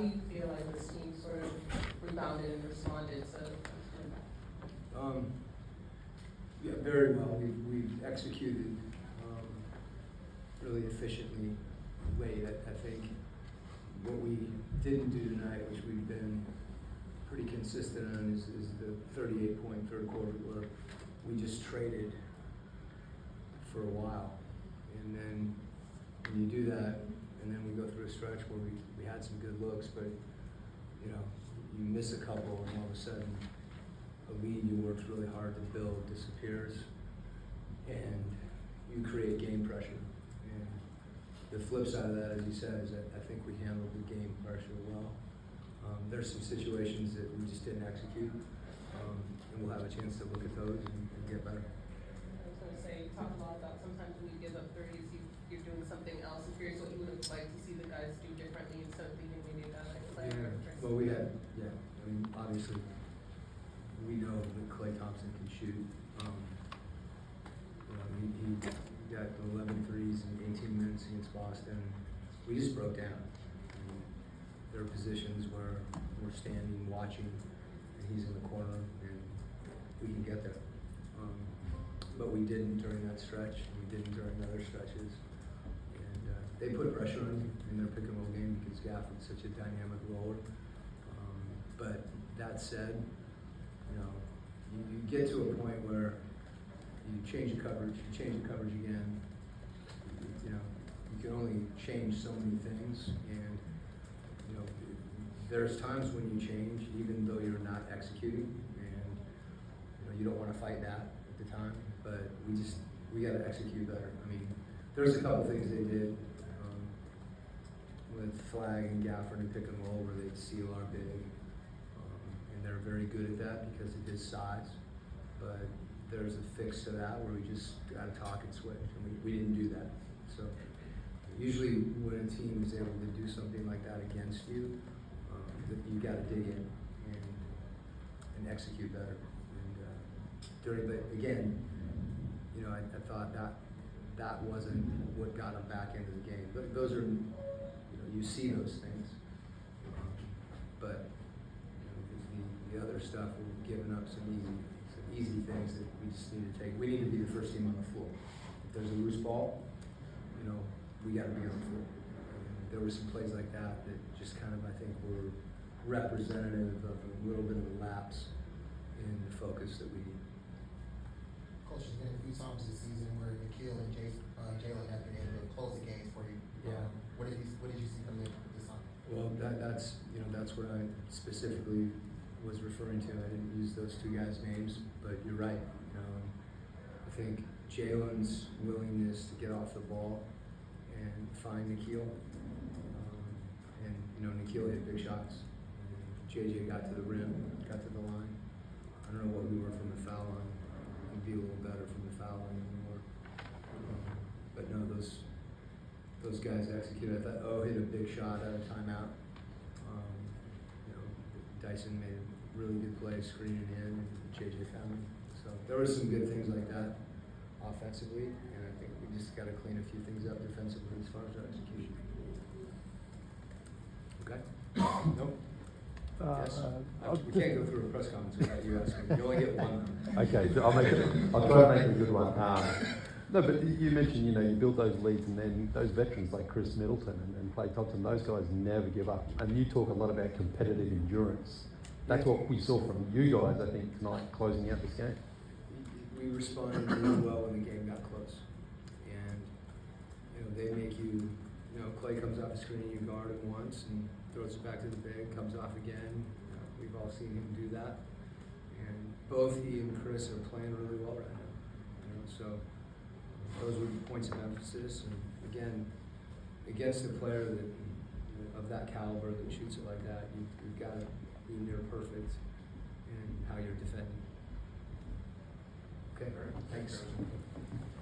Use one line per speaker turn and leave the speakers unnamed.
do you feel like this team sort of rebounded and responded to?
Yeah, very well. We've executed really efficiently late. I think what we didn't do tonight, which we've been pretty consistent on, is the 38-point third quarter where we just traded for a while. And then when you do that, and then we go through a stretch where we had some good looks, but you know, you miss a couple and all of a sudden a lead you worked really hard to build disappears, and you create game pressure. And the flip side of that, as you said, is that I think we handled the game pressure well. There's some situations that we just didn't execute, and we'll have a chance to look at those and get better.
I was going to say, you talk a lot about sometimes when you give up threes, you're doing something else. I'm curious what you would have liked to see the guys do differently instead of thinking maybe that like play.
Yeah. Well, we had, I mean, obviously, we know that Klay Thompson can shoot. He got 11 threes in 18 minutes against Boston. We just broke down. I mean, there are positions where we're standing, watching, and he's in the corner, and we can get there. But we didn't during that stretch. We didn't during other stretches. And they put pressure on him in their pick and roll game because Gafford's such a dynamic roller. But that said, you know, you get to a point where you change the coverage again. You know, you can only change so many things, and you know, there's times when you change even though you're not executing, and you know, you don't want to fight that at the time. But we got to execute better. I mean, there's a couple things they did with Flag and Gafford and pick and roll where they'd seal our big. They're very good at that because of his size, but there's a fix to that where we just got to talk and switch, and we didn't do that. So usually when a team is able to do something like that against you, you got to dig in and execute better. And but again, you know, I thought that wasn't what got them back into the game. But those are, you know, you see those things, but. The other stuff, we've given up some easy things that we just need to take. We need to be the first team on the floor. If there's a loose ball, you know, we got to be on the floor. And there were some plays like that just kind of, I think, were representative of a little bit of a lapse in the focus that we need.
Coach, there's been a few times this season where Nikhil and Jalen have been able to close the games for you.
Yeah.
What did you see from them this time?
Well, that's what I specifically was referring to. I didn't use those two guys' names, but you're right. I think Jalen's willingness to get off the ball and find Nikhil, and you know, Nikhil hit big shots. JJ got to the rim, got to the line. I don't know what we were from the foul line. We'd be a little better from the foul line than we were. But no, those guys executed. I thought, hit a big shot out of timeout. You know, Dyson made a really good play, screening in, and JJ found him. So there were some good things like that offensively, and I think we just got to clean a few things up defensively as far as our execution. Okay? Nope. Yes. We can't go through a press conference without you asking. You only get one.
Okay, so I'll try to make it a good one. No, but you mentioned, you know, you built those leads, and then those veterans like Chris Middleton and Klay Thompson, those guys never give up. And you talk a lot about competitive endurance. That's what we saw from you guys, I think, tonight, closing out this game.
We responded really well when the game got close. And, you know, they make you know, Klay comes off the screen, you guard him once, and throws it back to the big, comes off again. We've all seen him do that. And both he and Chris are playing really well right now. You know, so those were points of emphasis. And again, against a player of that caliber that shoots it like that, you've got to be near perfect in how you're defending. Okay, thanks.